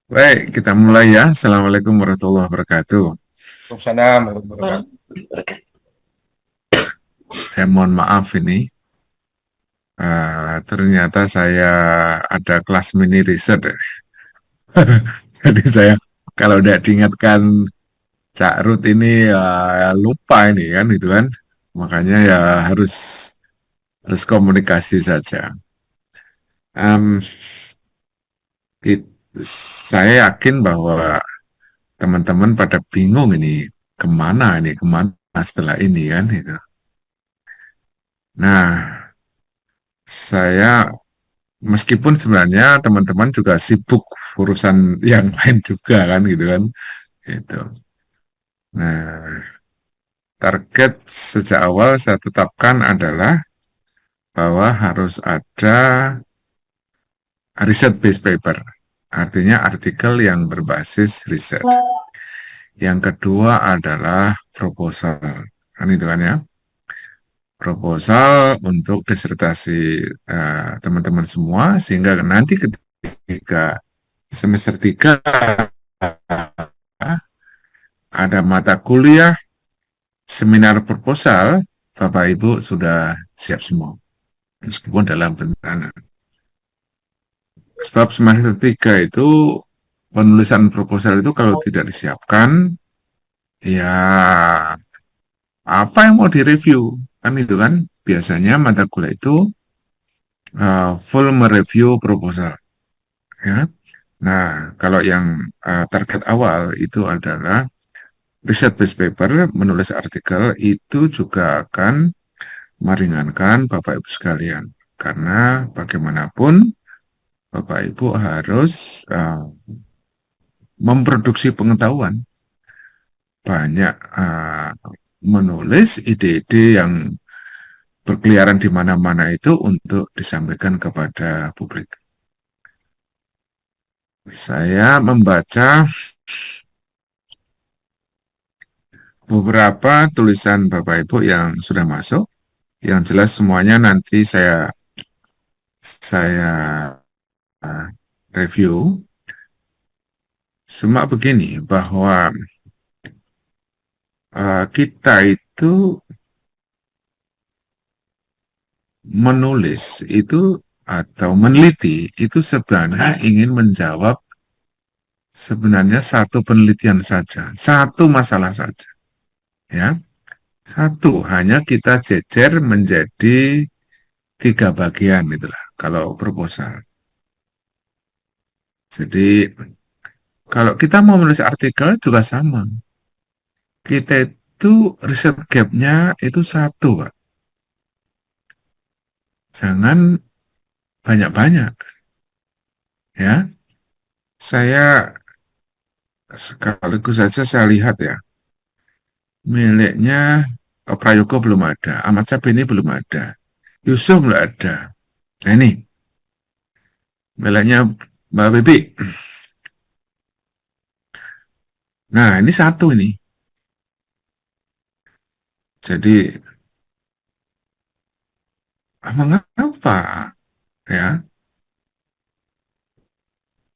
Baik, kita mulai ya. Assalamualaikum warahmatullahi wabarakatuh. Waalaikumsalam warahmatullahi wabarakatuh. Saya mohon maaf ini, ternyata saya ada kelas mini riset. Jadi saya kalau tidak diingatkan Cak Ruth ini lupa ini kan, itu kan. Makanya ya harus komunikasi saja. Em, it- saya yakin bahwa teman-teman pada bingung kemana setelah ini kan. Gitu. Nah, saya meskipun sebenarnya teman-teman juga sibuk urusan yang lain juga kan gitu kan. Gitu. Nah, target sejak awal saya tetapkan adalah bahwa harus ada riset based paper. Artinya artikel yang berbasis riset. Yang kedua adalah proposal. Kan itu kan ya. Proposal untuk disertasi teman-teman semua sehingga nanti ketika semester 3 ada mata kuliah seminar proposal, Bapak Ibu sudah siap semua, meskipun dalam bentuk anak. Sebab semester 3 itu penulisan proposal itu kalau tidak disiapkan, ya apa yang mau direview? Kan itu kan biasanya mata kuliah itu full mereview proposal. Ya. Nah, kalau yang target awal itu adalah riset based paper, menulis artikel, itu juga akan meringankan Bapak Ibu sekalian. Karena bagaimanapun Bapak Ibu harus memproduksi pengetahuan. Banyak menulis ide-ide yang berkeliaran di mana-mana itu untuk disampaikan kepada publik. Saya membaca beberapa tulisan Bapak Ibu yang sudah masuk. Yang jelas semuanya nanti saya review. Cuma begini bahwa kita itu menulis itu atau meneliti itu sebenarnya ingin menjawab sebenarnya satu penelitian saja, satu masalah saja, ya. Satu, hanya kita jejer menjadi tiga bagian itulah kalau proposal. Jadi kalau kita mau menulis artikel juga sama. Kita itu riset gap-nya itu satu, Pak. Jangan banyak-banyak, ya. Saya sekaligus saja saya lihat ya, miliknya Prayogo belum ada, Ahmad Sabeni belum ada, Yusuf belum ada. Nah ini, miliknya Mbak Bibi. Nah ini satu ini. Jadi mengapa ya?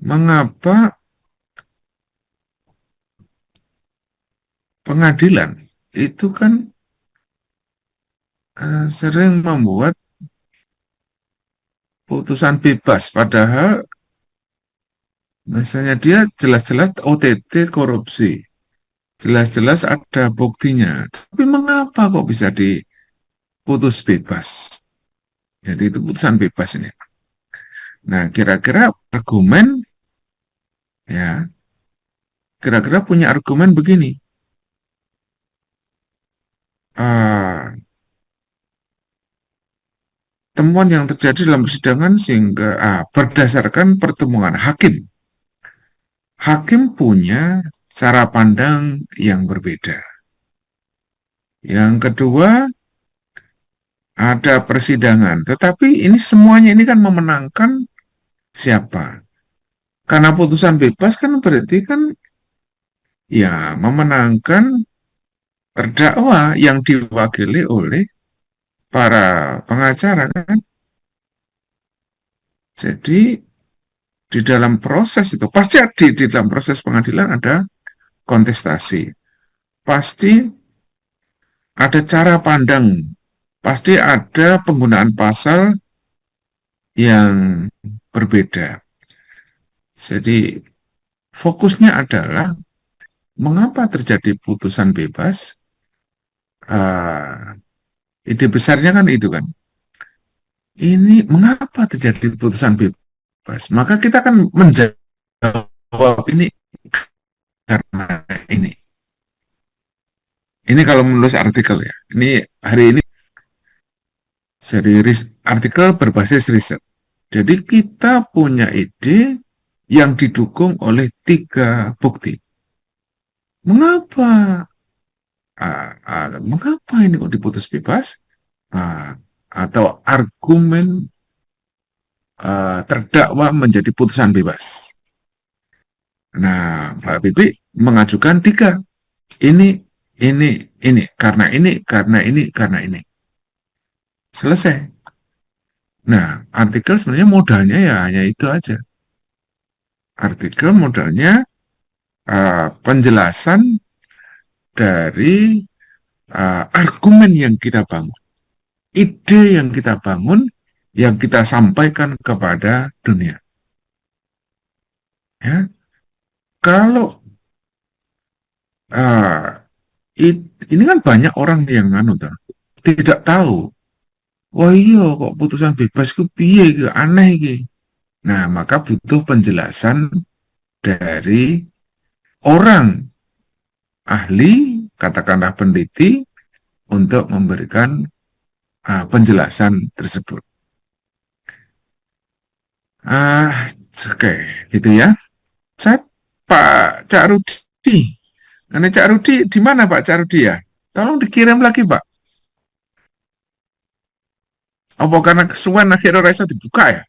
Mengapa pengadilan itu kan sering membuat putusan bebas, padahal misalnya dia jelas-jelas OTT korupsi, jelas-jelas ada buktinya. Tapi mengapa kok bisa diputus bebas? Jadi itu putusan bebas ini. Nah, kira-kira argumen ya, kira-kira punya argumen begini. Uh, Temuan yang terjadi dalam persidangan sehingga berdasarkan pertemuan hakim. Hakim punya cara pandang yang berbeda. Yang kedua, ada persidangan. Tetapi ini semuanya ini kan memenangkan siapa? Karena putusan bebas kan berarti kan ya memenangkan terdakwa yang diwakili oleh para pengacara kan. Jadi di dalam proses itu pasti di dalam proses pengadilan ada kontestasi, pasti ada cara pandang, pasti ada penggunaan pasal yang berbeda. Jadi fokusnya adalah mengapa terjadi putusan bebas. Ide besarnya kan itu kan. Ini mengapa terjadi putusan bebas? Maka kita akan menjawab ini karena ini. Ini kalau menulis artikel ya. Ini hari ini jadi artikel berbasis riset. Jadi kita punya ide yang didukung oleh 3 bukti. Mengapa? Mengapa ini kok diputus bebas? Atau argumen terdakwa menjadi putusan bebas. Nah, Pak Bibi mengajukan 3. Ini, karena ini, karena ini, karena ini. Selesai. Nah, artikel sebenarnya modalnya ya hanya itu aja. Artikel modalnya penjelasan dari argumen yang kita bangun, ide yang kita bangun, yang kita sampaikan kepada dunia. Ya, kalau ini kan banyak orang yang tidak tahu. Wah iya kok putusan bebas itu piye itu aneh gitu. Nah, maka butuh penjelasan dari orang ahli, katakanlah peneliti, untuk memberikan penjelasan tersebut. Oke, gitu ya. Saya Pak Cak Rudi. Ini Cak Rudi di mana Pak Cak Rudi ya? Tolong dikirim lagi Pak. Apa karena kesuwen akhirnya rasa dibuka ya?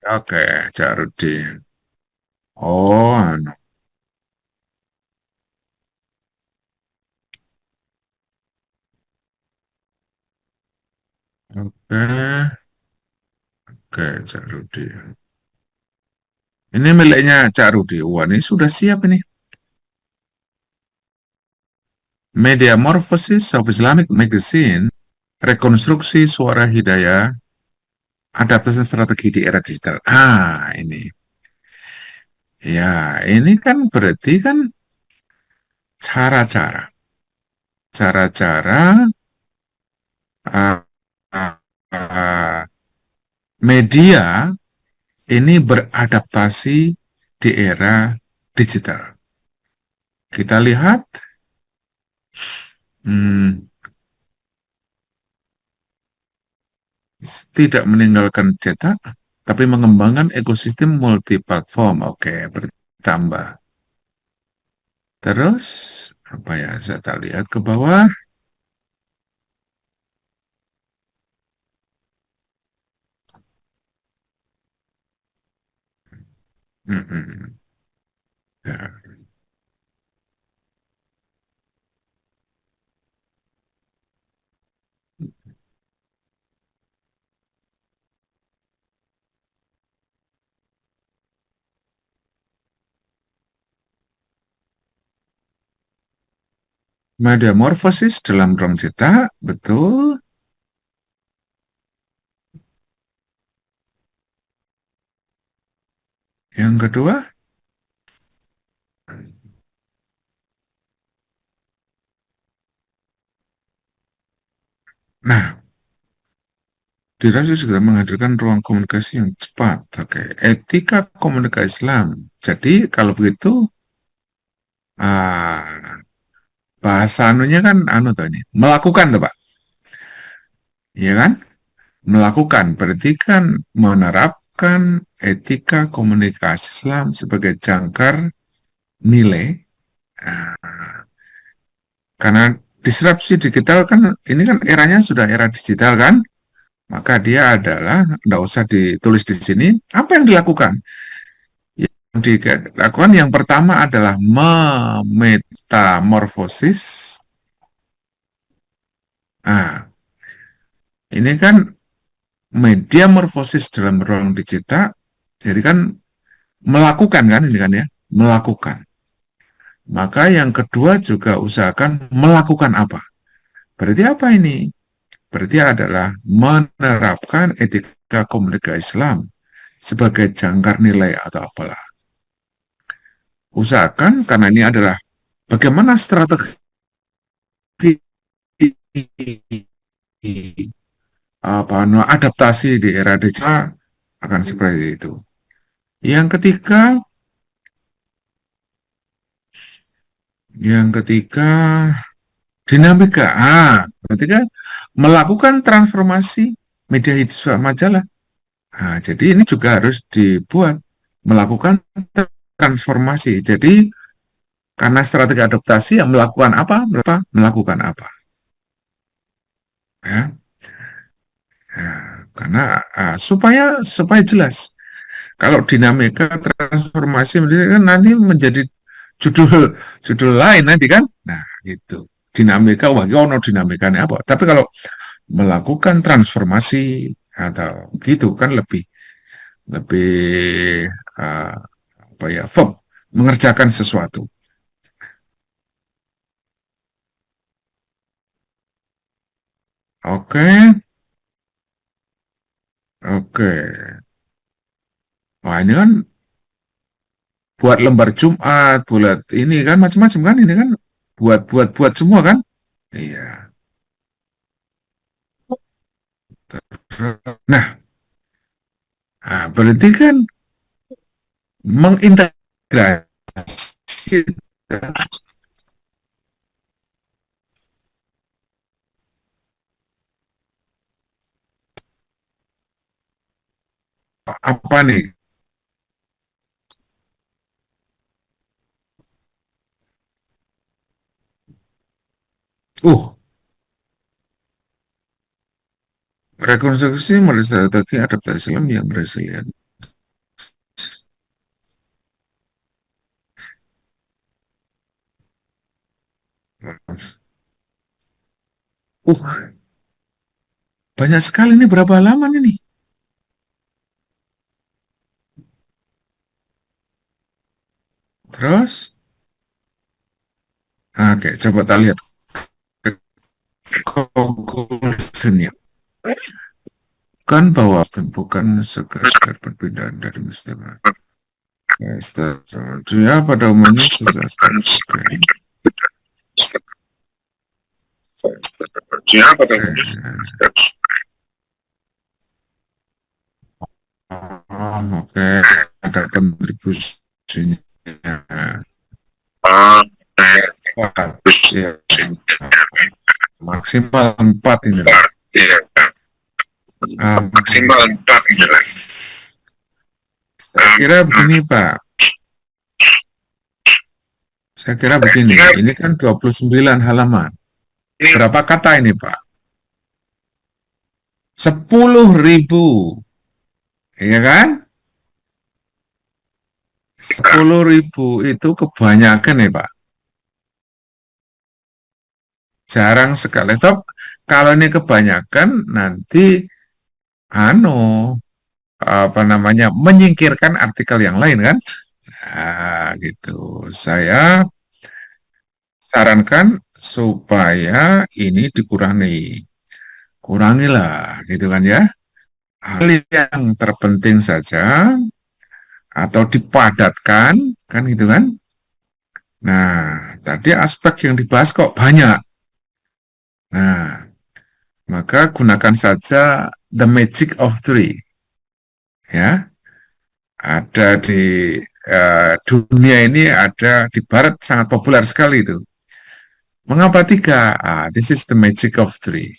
Oke, Cak Rudi. Oh, anu. Oke, oke, Cak Rudi. Ini miliknya Cak Rudi. Wah, ini sudah siap ini. Metamorphosis of Islamic Magazine, rekonstruksi suara hidayah, adaptasi strategi di era digital. Ini. Ya, ini kan berarti kan cara-cara. Cara-cara uh, uh, media ini beradaptasi di era digital. Kita lihat tidak meninggalkan cetak, tapi mengembangkan ekosistem multi-platform. Oke, bertambah. Terus, apa ya, saya tak lihat ke bawah. Ya. Metamorfosis dalam ruang cetak, betul. Yang kedua, nah, Dirasa segera menghadirkan ruang komunikasi yang cepat. Oke, etika komunikasi Islam. Jadi kalau begitu, bahasa anunya kan tuh ini, melakukan tuh Pak, ya kan? Melakukan berarti kan menerapkan etika komunikasi Islam sebagai jangkar nilai. Karena disrupsi digital kan, ini kan eranya sudah era digital kan, maka dia adalah, nggak usah ditulis di sini, apa yang dilakukan? Yang dilakukan yang pertama adalah memetamorfosis. Nah, ini kan media morfosis dalam ruang digital, jadi kan melakukan kan ini kan ya, melakukan. Maka yang kedua juga usahakan melakukan apa? Berarti apa ini? Berarti adalah menerapkan etika komunikasi Islam sebagai jangkar nilai atau apalah. Usahakan, karena ini adalah bagaimana strategi adaptasi di era digital akan seperti itu. Yang ketiga, dinamika. Ketika melakukan transformasi media sosial majalah. Nah, jadi ini juga harus dibuat melakukan transformasi. Jadi karena strategi adaptasi yang melakukan apa? Melakukan apa? Ya. Ya, karena supaya jelas. Kalau dinamika transformasi kan nanti menjadi judul judul lain nanti kan. Nah, gitu. Dinamika, wah, ono dinamikanya apa? Tapi kalau melakukan transformasi atau gitu kan lebih lebih apa ya, verb, mengerjakan sesuatu. Oke, oke. Wah, ini kan buat lembar Jumat, buat ini kan macam-macam kan, ini kan buat semua kan? Iya. Nah, berarti kan mengintegrasi apa nih? Uh, rekonstruksi strategi adaptasi Islam yang resilient. Banyak sekali ini, berapa halaman ini? Terus, oke, coba kita lihat conclusion-nya. Bukan bahwa bukan sekedar perpindahan dari istilah. Dia pada umumnya oke, ada kontribusinya. Ya, maksimal 4 ini. Maksimal 4 ini. Saya kira begini, Pak. Saya kira begini, ini kan 29 halaman. Berapa kata ini, Pak? 10.000. Iya kan? 10.000 itu kebanyakan ya, Pak. Jarang sekali. Tapi kalau ini kebanyakan nanti apa namanya, menyingkirkan artikel yang lain kan? Nah, gitu. Saya sarankan supaya ini dikurangi. Kurangilah, gitu kan ya. Hal yang terpenting saja atau dipadatkan, kan gitu kan. Nah, tadi aspek yang dibahas kok banyak. Nah, maka gunakan saja the magic of three. Ya, ada di dunia ini, ada di barat sangat populer sekali itu. Mengapa 3? This is the magic of three.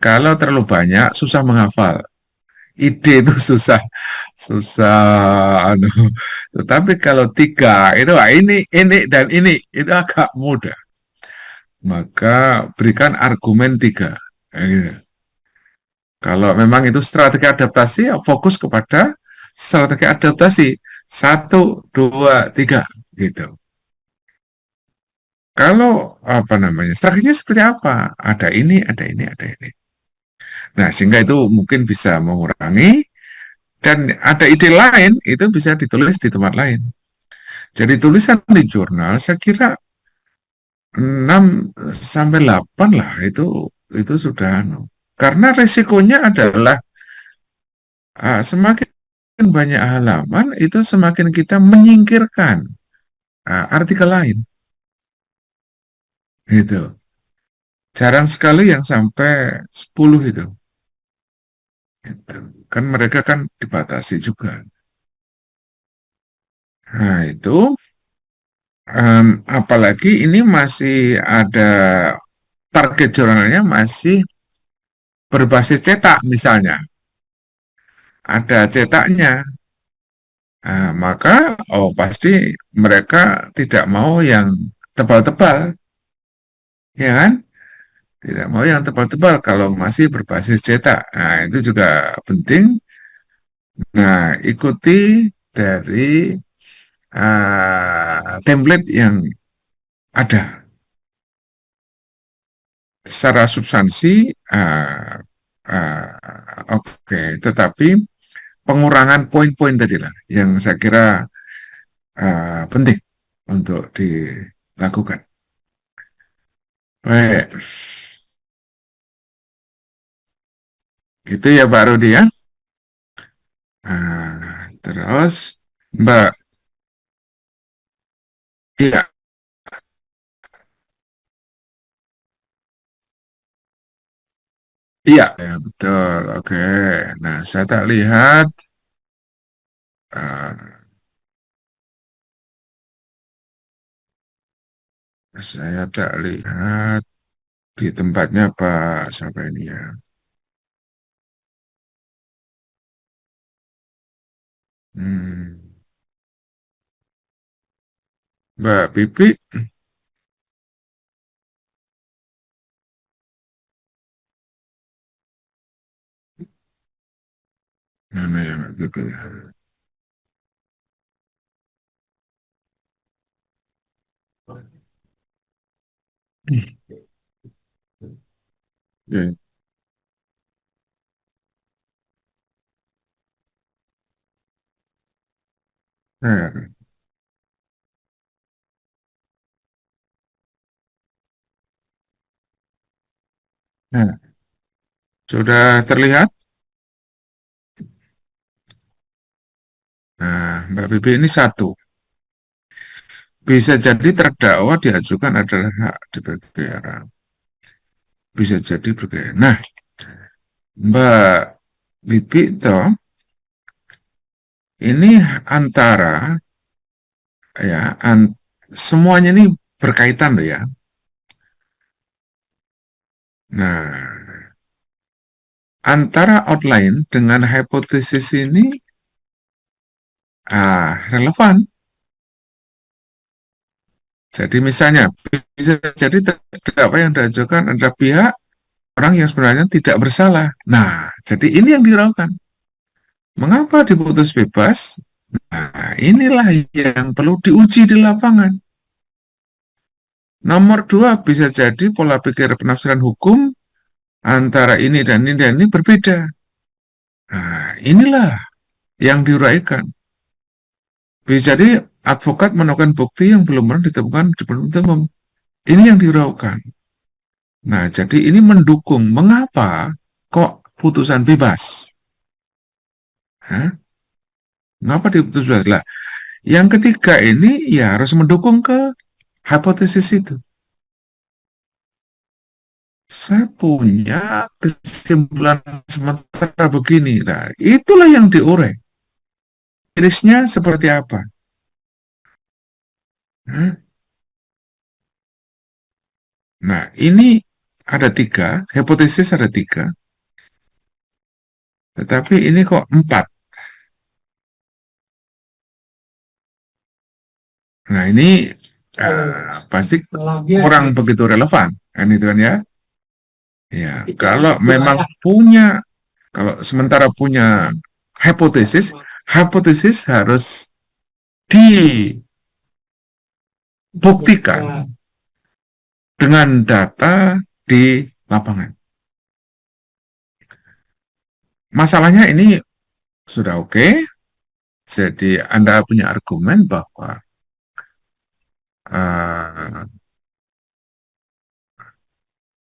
Kalau terlalu banyak, susah menghafal. Ide itu susah, tetapi kalau 3 itu ini dan ini itu agak mudah. maka berikan argumen 3. Nah, gitu. Kalau memang itu strategi adaptasi, ya fokus kepada strategi adaptasi. 1, 2, 3, gitu. Kalau apa namanya, strateginya seperti apa? Ada ini, ada ini, ada ini. Nah, sehingga itu mungkin bisa mengurangi, dan ada ide lain, itu bisa ditulis di tempat lain. Jadi tulisan di jurnal, saya kira 6 sampai 8 lah, itu sudah. Karena resikonya adalah semakin banyak halaman, itu semakin kita menyingkirkan artikel lain. Gitu. Jarang sekali yang sampai 10 itu. Gitu. Kan mereka kan dibatasi juga. Nah, itu apalagi ini masih ada target jurnalnya masih berbasis cetak misalnya. Ada cetaknya. Nah, maka pasti mereka tidak mau yang tebal-tebal, ya kan? Tidak mau yang tebal-tebal kalau masih berbasis cetak. Nah, itu juga penting. Nah, ikuti dari template yang ada. Secara substansi, oke, tetapi pengurangan poin-poin tadi lah yang saya kira penting untuk dilakukan. Baik, itu ya Pak Rudi ya. Terus Mbak, iya, iya, ya, betul. Oke, nah saya tak lihat, uh, saya tak lihat di tempatnya Pak siapa ini ya. Hmm, Mbak Pipi, mana ya Mbak Pipi? Ya, nah, nah, sudah terlihat? Nah, Mbak Bibi ini satu. Bisa jadi terdakwa diajukan adalah hak diperkara. Bisa jadi berbeda. Nah, Mbak Bibi toh ini antara ya semuanya ini berkaitan loh ya. Nah, antara outline dengan hipotesis ini relevan. Jadi misalnya bisa jadi terdakwa yang diajukan adalah pihak orang yang sebenarnya tidak bersalah. Nah, jadi ini yang diragukan. Mengapa diputus bebas? Nah, inilah yang perlu diuji di lapangan. Nomor 2, bisa jadi pola pikir penafsiran hukum antara ini dan ini berbeda. Nah, inilah yang diuraikan. Bisa jadi advokat menemukan bukti yang belum pernah ditemukan di penuntut umum. Ini yang diuraikan. Nah, jadi ini mendukung mengapa kok putusan bebas. Hah? Mengapa diputus bebas? Lah, yang ketiga ini ya harus mendukung ke hipotesis itu. Saya punya kesimpulan sementara begini. Nah, itulah yang diurai. Irisnya seperti apa? Nah, ini ada 3, hipotesis ada 3, tetapi ini kok 4. Nah, ini pasti kurang begitu relevan kan itu kan ya. Ya, kalau memang punya, kalau sementara punya hipotesis, hipotesis harus dibuktikan dengan data di lapangan. Masalahnya ini sudah oke, jadi Anda punya argumen bahwa uh,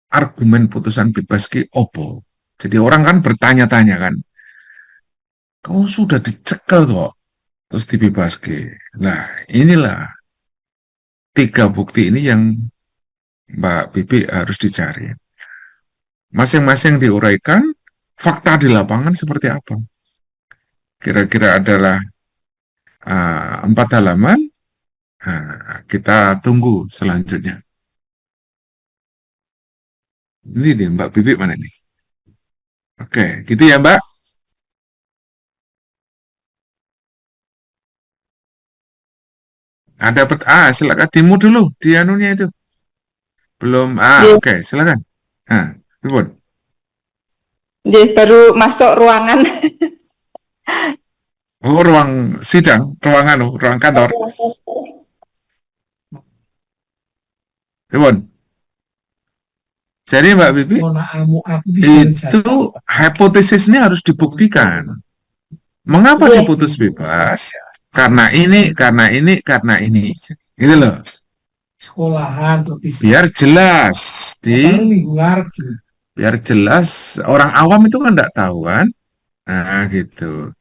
argumen putusan bebas ki opo. Jadi orang kan bertanya-tanya kan, kamu sudah dicekel kok, terus dibebas ki. Nah, inilah tiga bukti ini yang Mbak Bibi harus dicari. Masing-masing diuraikan, fakta di lapangan seperti apa. Kira-kira adalah 4 halaman, kita tunggu selanjutnya. Ini nih Mbak Bibi mana nih? Oke, gitu ya Mbak. Ada silakan timu dulu di anunya itu. Belum, Nggih, oke, silakan. Ribut. nggih, baru masuk ruangan. Oh, ruang sidang, ruang kantor. Ribut. Jadi Mbak Bibi, itu hipotesis ini harus dibuktikan. Mengapa Nggih, diputus bebas? Karena ini, karena ini, karena ini. Gitu loh. Biar jelas biar jelas orang awam itu kan enggak tahu kan. Nah, gitu.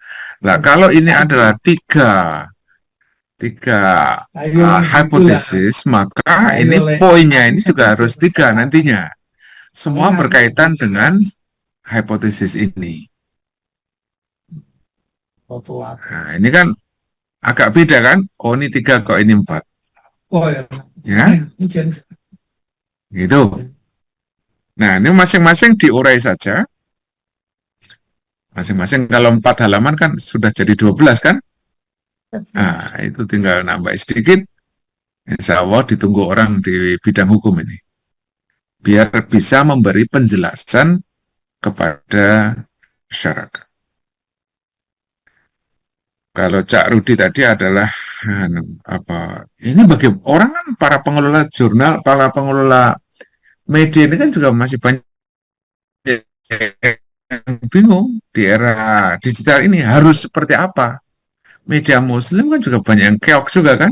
Nah, kalau ini adalah tiga hipotesis, maka ini poinnya ini juga harus 3 nantinya. Semua berkaitan dengan hipotesis ini. Nah, ini kan agak beda kan? Oh, ini 3 kok ini 4. Ya, gitu. Nah, ini masing-masing diurai saja. Masing-masing kalau 4 halaman kan sudah jadi 12 kan? Nah, itu tinggal nambah sedikit. Insya Allah ditunggu orang di bidang hukum ini. Biar bisa memberi penjelasan kepada masyarakat. Kalau Cak Rudi tadi adalah ini bagi orang kan para pengelola jurnal, para pengelola media ini kan juga masih banyak yang bingung di era digital ini harus seperti apa. Media Muslim kan juga banyak yang keok juga kan.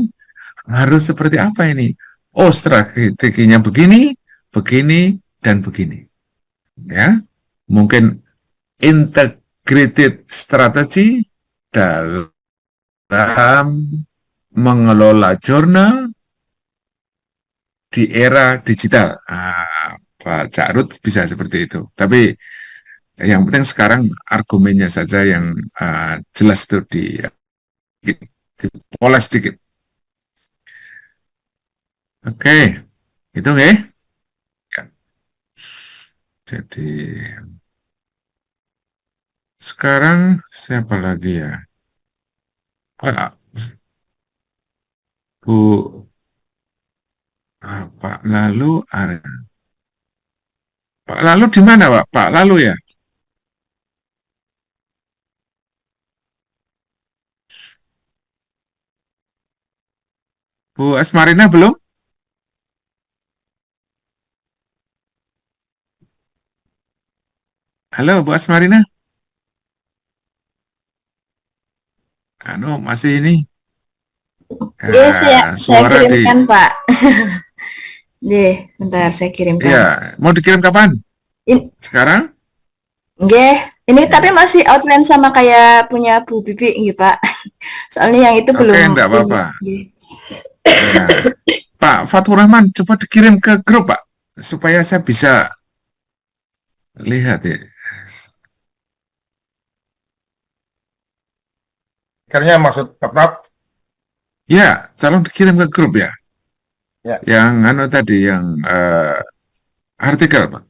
Harus seperti apa ini? Oh, strateginya begini, begini, dan begini. Ya, mungkin integrated strategi dalam mengelola jurnal di era digital. Pak Carut bisa seperti itu. Tapi yang penting sekarang argumennya saja yang jelas itu dipoles sedikit. Oke, itu ya. Jadi sekarang siapa lagi ya? Pak, Bu, Pak Lalu ada. Pak Lalu di mana, Pak? Pak Lalu ya? Bu Asmarina belum? Halo, Bu Asmarina? Masih ini. nggih, saya Suara di. kirimkan, Pak. Nggih, bentar saya kirimkan. Iya, mau dikirim kapan? In, Sekarang? nggih, ini tapi Ya. masih outline sama kayak punya Bu Bibi nggih, Pak. Soalnya yang itu Oke, belum enggak apa-apa. finish. Nggih. Ya. Pak Fatur Rahman, coba dikirim ke grup, Pak. Supaya saya bisa lihat ya. Akhirnya maksud Pak Prab, Ya, tolong dikirim ke grup ya. ya. Yang tadi, yang artikel, Pak.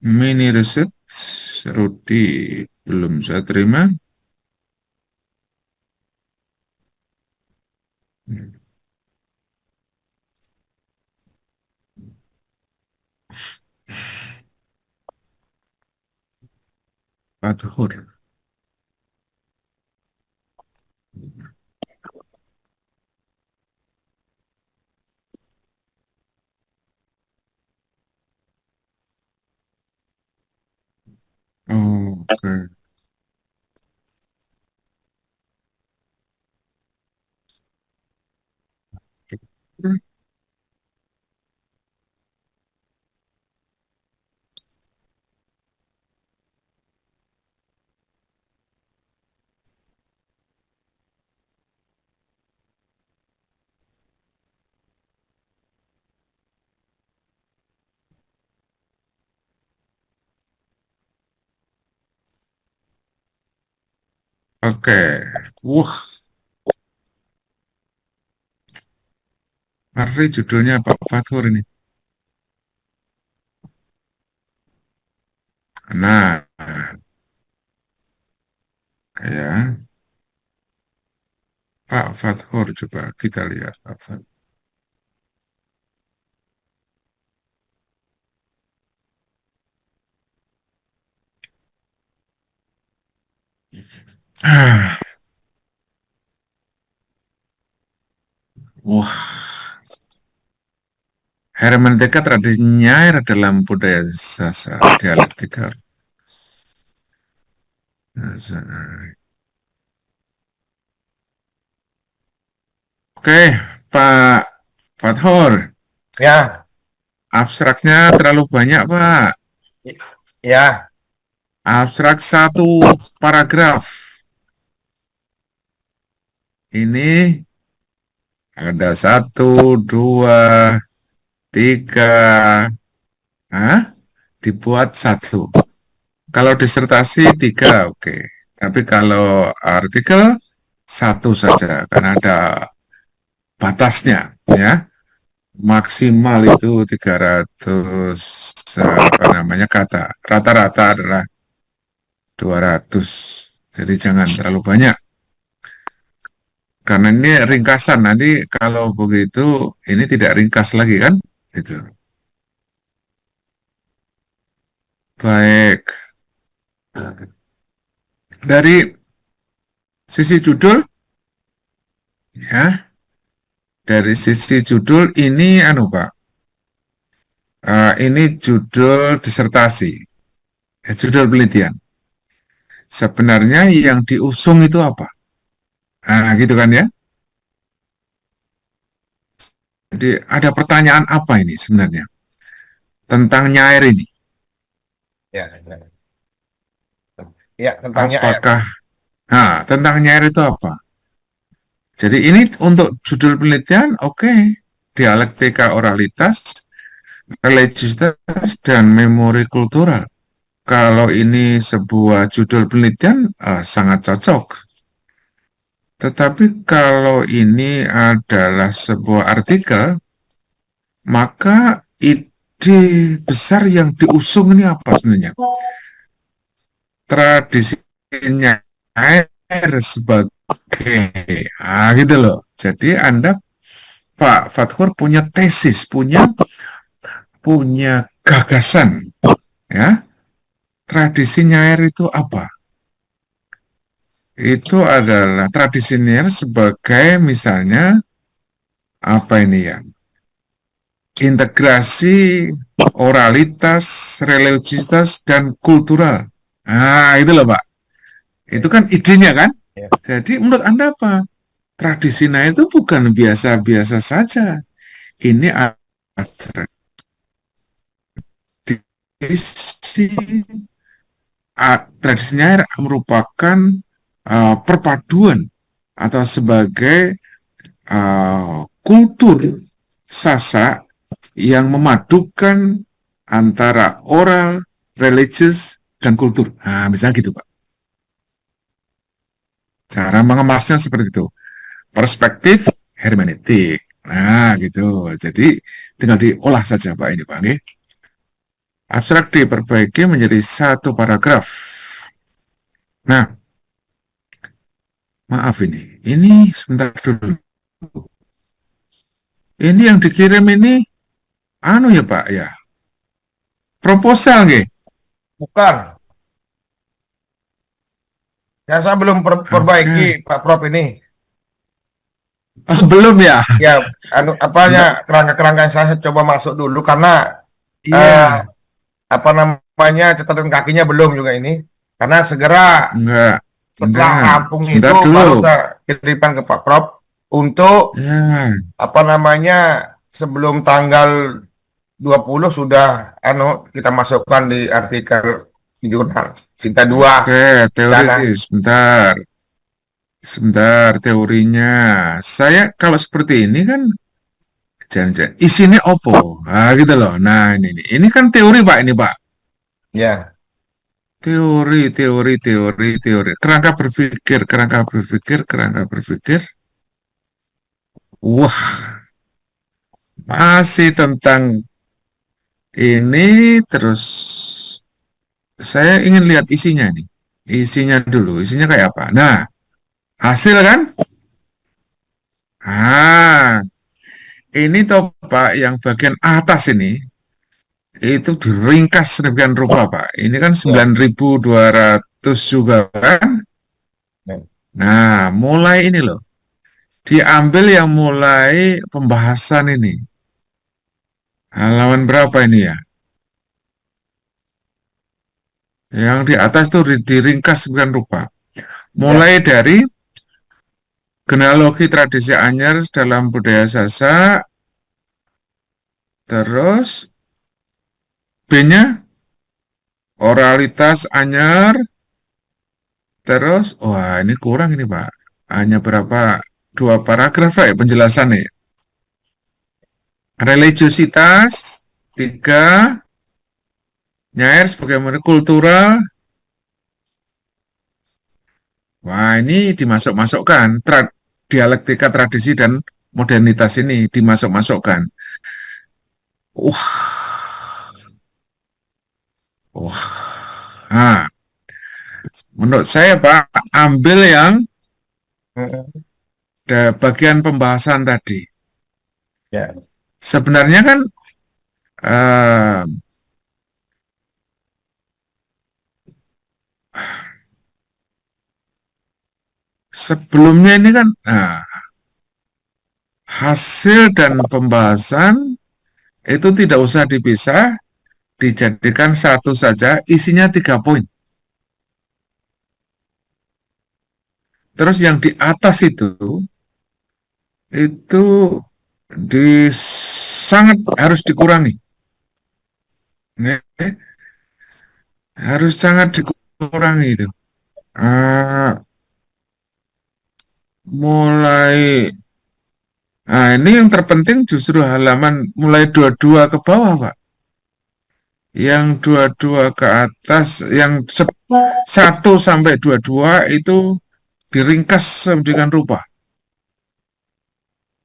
Mini research, Rudi belum saya terima. Fathur. Oke. Oke. Wah, ngeri judulnya Pak Fathur ini. Nah, ya, Pak Fathur coba kita lihat Pak Fathur. Ah, wah, hermeneutika tradisinya dalam budaya sastra dialektika. Oke, Pak Fathur, Ya, abstraknya terlalu banyak, Pak. ya, Abstrak satu paragraf. Ini ada satu, dua, tiga, dibuat satu. Kalau disertasi tiga, oke. Tapi kalau artikel satu saja, karena ada batasnya, ya. Maksimal itu 300 kata. Rata-rata adalah 200. Jadi jangan terlalu banyak. Karena ini ringkasan, nanti kalau begitu ini tidak ringkas lagi kan? Gitu. Baik. Dari sisi judul, ya, dari sisi judul ini Pak, ini judul disertasi, ya, judul penelitian. Sebenarnya yang diusung itu apa? Nah, gitu kan ya. Jadi ada pertanyaan apa ini sebenarnya tentang nyair ini? ya, ya. Ya, tentangnya Apakah, tentang nyair itu apa? Jadi ini untuk judul penelitian, oke. Dialektika oralitas, religiusitas, dan memori kultural. Kalau ini sebuah judul penelitian, sangat cocok. Tetapi kalau ini adalah sebuah artikel, maka ide besar yang diusung ini apa sebenarnya? Tradisinya air sebagai, gitu loh. Jadi Anda, Pak Fathur, punya tesis, punya gagasan, ya. Tradisi nyair itu apa? Itu adalah tradisi nyair sebagai misalnya apa ini ya? Integrasi oralitas, religiusitas dan kultural. Itu loh, Pak. Itu kan idenya kan? ya. Jadi menurut Anda apa? Tradisi nyair itu bukan biasa-biasa saja. Ini adalah tradisi, tradisi nyair merupakan perpaduan atau sebagai kultur Sasak yang memadukan antara oral, religius, dan kultur. Nah, misalnya gitu, Pak. Cara mengemasnya seperti itu. Perspektif hermeneutik. Nah, gitu. Jadi tinggal diolah saja, Pak, ini, Pak. Okay? Abstrak diperbaiki menjadi satu paragraf. Nah, maaf ini sebentar dulu. Ini yang dikirim ini, anu ya Pak ya, proposal nggih. Bukan. Ya, saya belum Oke. perbaiki Pak Prof ini. Oh, belum ya? Ya, Enggak. kerangka-kerangka yang saya coba masuk dulu karena eh, Iya, catatan kakinya belum juga ini. Karena segera enggak. setelah Enggak. rampung itu Sebentar baru dulu. saya kirimkan ke Pak Prof untuk Ya, apa namanya sebelum tanggal 20 sudah kita masukkan di artikel di jurnal Sinta 2 oke, teori, dana. sebentar. Sebentar, teorinya. Saya kalau seperti ini kan, jangan isinya opo. Ah, gitu loh. Nah, ini kan teori, Pak, ini, Pak. Ya, Teori, teori, teori, teori. Kerangka berpikir, kerangka berpikir, kerangka berpikir. Wah, masih tentang ini terus saya ingin lihat isinya nih. Isinya dulu, isinya kayak apa? Nah, hasil kan? Ah, ini toh Pak yang bagian atas ini itu diringkas sedemikian rupa Pak. Ini kan ya, 9.200 juga kan? ya. Nah, mulai ini loh. Diambil yang mulai pembahasan ini. Halaman berapa ini ya? Yang di atas tuh diringkas sedemikian rupa. Ya. Mulai dari genealogi tradisi anyar dalam budaya Sasak, terus B-nya oralitas anyar, terus wah ini kurang ini Pak. Hanya berapa dua paragraf Pak ya penjelasannya. Religiositas tiga, nyair sebagai kultural. Wah ini dimasuk-masukkan dialektika tradisi dan modernitas ini dimasuk-masukkan. Wah, wah. Nah, menurut saya Pak, ambil yang Mm, bagian pembahasan tadi. ya. Sebenarnya kan eh, sebelumnya ini kan hasil dan pembahasan itu tidak usah dipisah, dijadikan satu saja, isinya 3 poin. Terus yang di atas itu sangat harus dikurangi. Nih, harus sangat dikurangi itu. Ah, mulai, nah ini yang terpenting justru halaman mulai 22 ke bawah, Pak. Yang 22 ke atas, yang 1 sampai 22 itu diringkas sedemikian rupa.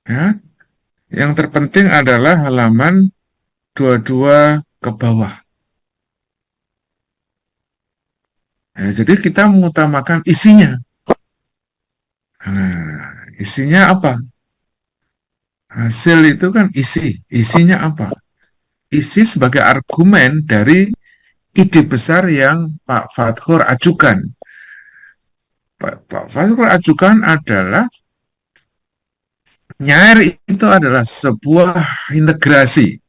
Ya. Yang terpenting adalah halaman 22 ke bawah. Nah, jadi kita mengutamakan isinya. Nah, isinya apa? Hasil itu kan isinya apa? Isi sebagai argumen dari ide besar yang Pak Fathur ajukan. Pak Fathur ajukan adalah nyair itu adalah sebuah integrasi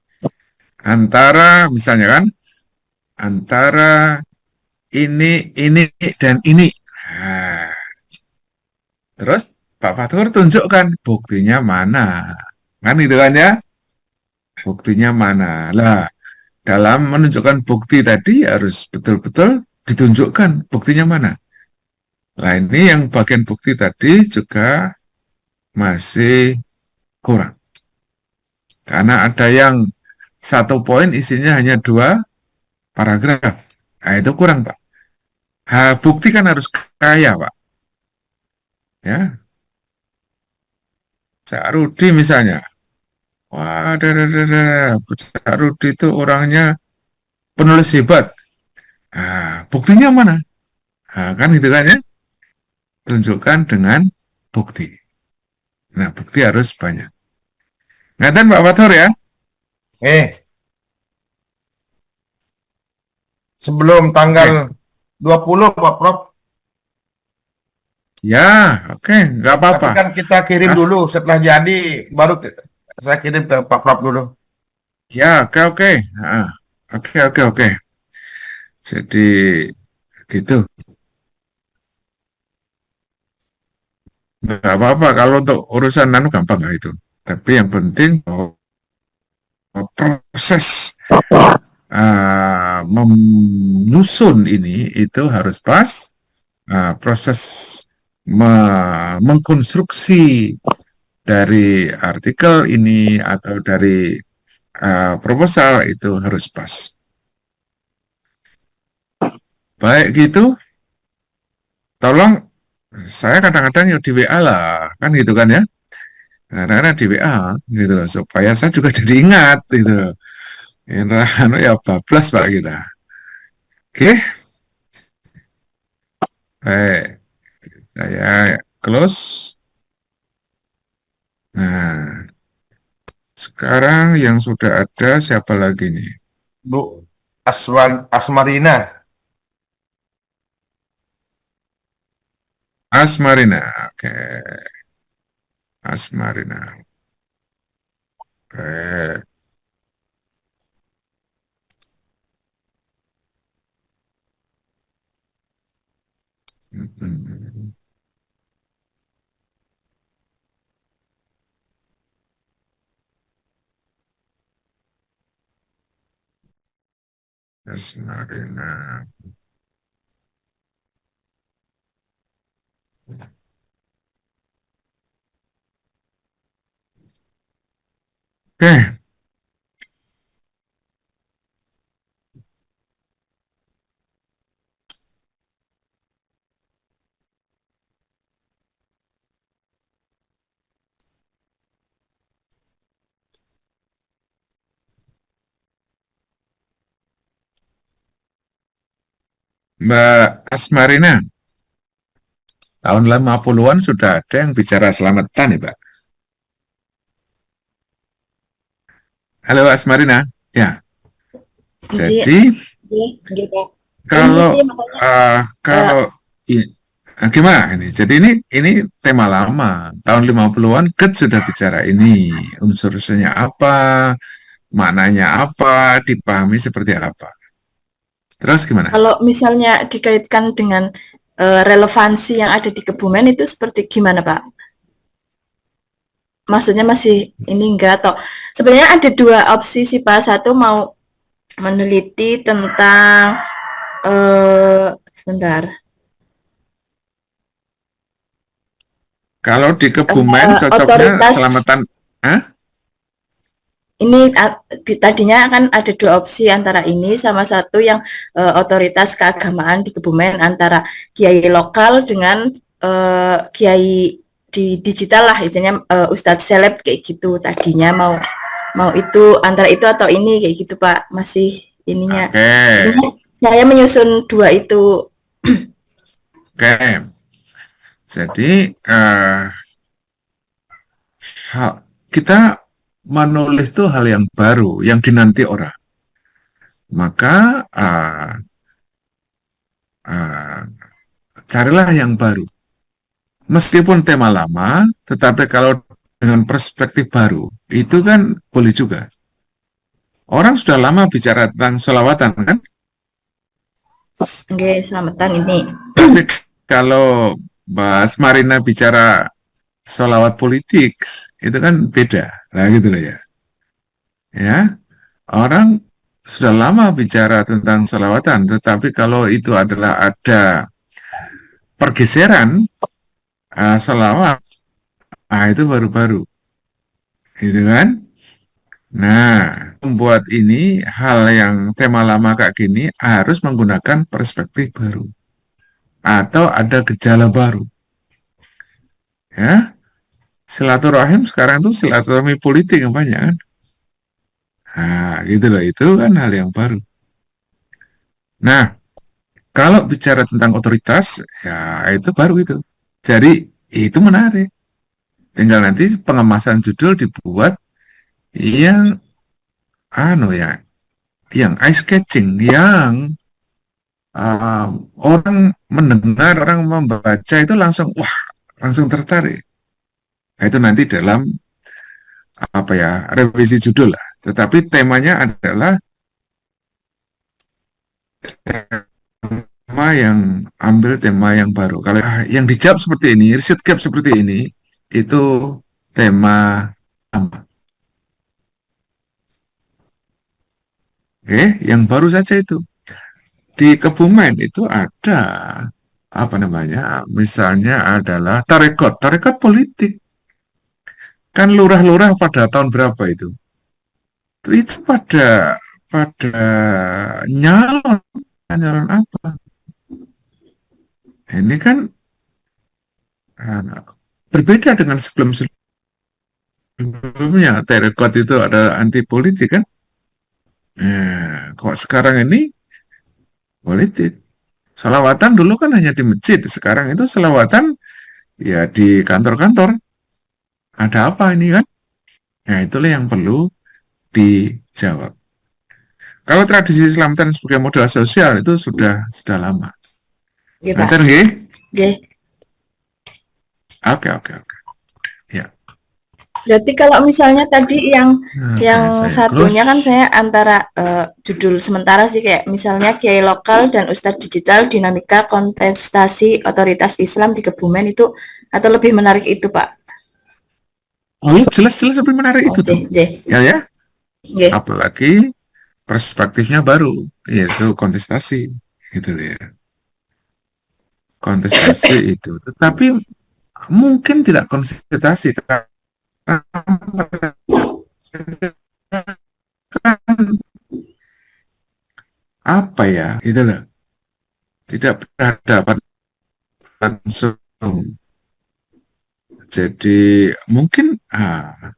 antara misalnya kan antara ini dan ini. Nah, terus Pak Fathur tunjukkan buktinya mana. Kan itu kan ya? Buktinya mana? Lah, dalam menunjukkan bukti tadi harus betul-betul ditunjukkan buktinya mana. Nah, ini yang bagian bukti tadi juga masih kurang. Karena ada yang 1 poin isinya hanya 2 paragraf. Nah, itu kurang, Pak. Bukti kan harus kaya, Pak. Ya, Cak Rudi misalnya. Wah, Cak Rudi itu orangnya penulis hebat. Buktinya mana? Kan gitu kan ya, tunjukkan dengan bukti. Nah, bukti harus banyak. Ngaten Pak Fathur ya? Eh, sebelum tanggal Oke. 20 Pak Prof. Ya, oke, nggak Tapi apa-apa. kan kita kirim Ah, dulu setelah jadi, baru saya kirim ke Pak Prof dulu. ya, oke, oke. Oke, oke, oke. Jadi, gitu. Nggak apa-apa, kalau untuk urusan nano gampang lah itu. Tapi yang penting proses menyusun ini itu harus pas. Proses mengkonstruksi dari artikel ini atau dari proposal itu harus pas. Baik gitu, tolong saya kadang-kadang ya di WA lah, kan gitu kan ya. Kadang-kadang di WA gitu loh, supaya saya juga jadi ingat gitu. Ya bablas Pak kita. Oke, baik. Saya close. Nah, sekarang yang sudah ada siapa lagi nih? Bu Asmarina. Asmarina. Oke, Asmarina. Oke. Hmm. Asmarina. Oke, Mbak Asmarina, tahun 50-an sudah ada yang bicara selamatan nih, Pak. Halo Asmarina. Ya, Ji, jadi gitu. Ini kalau sih makanya eh, eh, kalau gimana ini? Jadi ini tema lama. Tahun 50-an sudah bicara ini. Unsur-unsurnya apa, maknanya apa, dipahami seperti apa. Terus gimana? kalau misalnya dikaitkan dengan relevansi yang ada di Kebumen itu seperti gimana, Pak? Maksudnya masih ini enggak atau sebenarnya ada dua opsi sih, Pak. Satu mau meneliti tentang sebentar. Kalau di Kebumen cocoknya Otoritas selamatan. Hah? ini tadinya kan ada dua opsi antara ini sama satu yang otoritas keagamaan di Kebumen antara kiai lokal dengan kiai di digital lah, istilahnya Ustadz Seleb kayak gitu. Tadinya mau mau itu antara itu atau ini kayak gitu Pak, masih ininya. Oke, Sebenarnya saya menyusun dua itu. oke. Jadi kita menulis itu hal yang baru, yang dinanti orang. Maka uh, carilah yang baru. Meskipun tema lama, tetapi kalau dengan perspektif baru, itu kan boleh juga. Orang sudah lama bicara tentang selawatan kan, Oke, selamatan ini. tapi kalau Mbak Marina bicara selawat politik, itu kan beda. Nah gitu loh ya. Ya, orang sudah lama bicara tentang selawatan, tetapi kalau itu adalah ada pergeseran selawat, itu baru-baru, gitu kan? Nah, membuat ini hal yang tema lama kayak gini harus menggunakan perspektif baru atau ada gejala baru, ya. Silaturahim sekarang itu silaturahmi politik yang banyak kan. Nah, gitu loh, itu kan hal yang baru. Nah, kalau bicara tentang otoritas, ya itu baru itu. Jadi itu menarik. Tinggal nanti pengemasan judul dibuat yang anu ya, yang eye catching, yang orang mendengar, orang membaca itu langsung wah, langsung tertarik. Nah, itu nanti dalam apa ya, revisi judul lah. Tetapi temanya adalah tema yang ambil tema yang baru. Kalau yang dijawab seperti ini, riset gap seperti ini, itu tema lama. Oke, yang baru saja itu. Di Kebumen itu ada apa namanya? Misalnya adalah tarekot, tarekot politik. Kan lurah-lurah pada tahun berapa itu? Itu pada nyalon, nyalon apa? Ini kan berbeda dengan sebelumnya. Tarekot itu adalah anti politik kan? Kok sekarang ini politik? Selawatan dulu kan hanya di masjid, sekarang itu selawatan ya di kantor-kantor. Ada apa ini kan? Nah, itulah yang perlu dijawab. Kalau tradisi Selamatan sebagai modal sosial itu sudah lama. Nggih, Pak. Nanti nggih? Nggih. Oke. Ya. Berarti kalau misalnya tadi yang Oke, saya satunya kan close. saya antara judul sementara sih kayak misalnya Kiai Lokal dan Ustadz Digital Dinamika Kontestasi Otoritas Islam di Kebumen itu atau lebih menarik itu, Pak? Oh, jelas-jelas lebih menarik itu tuh. Nggih. Ya. Nggih. Apalagi perspektifnya baru, yaitu kontestasi. Gitu ya. Kontestasi itu. Tetapi mungkin tidak konsentrasi karena kan apa ya itu loh, tidak berhadapan langsung, jadi mungkin ah,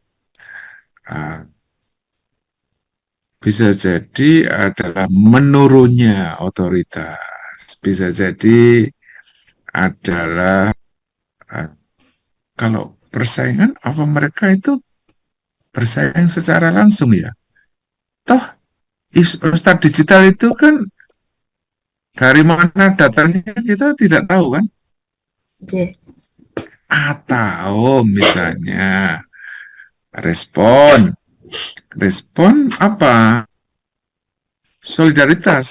bisa jadi adalah menurunnya otoritas, bisa jadi adalah ah, kalau persaingan apa mereka itu bersaing secara langsung ya, toh Ustadz digital itu kan dari mana datanya kita tidak tahu kan, Nggih. atau misalnya respon respon apa, solidaritas,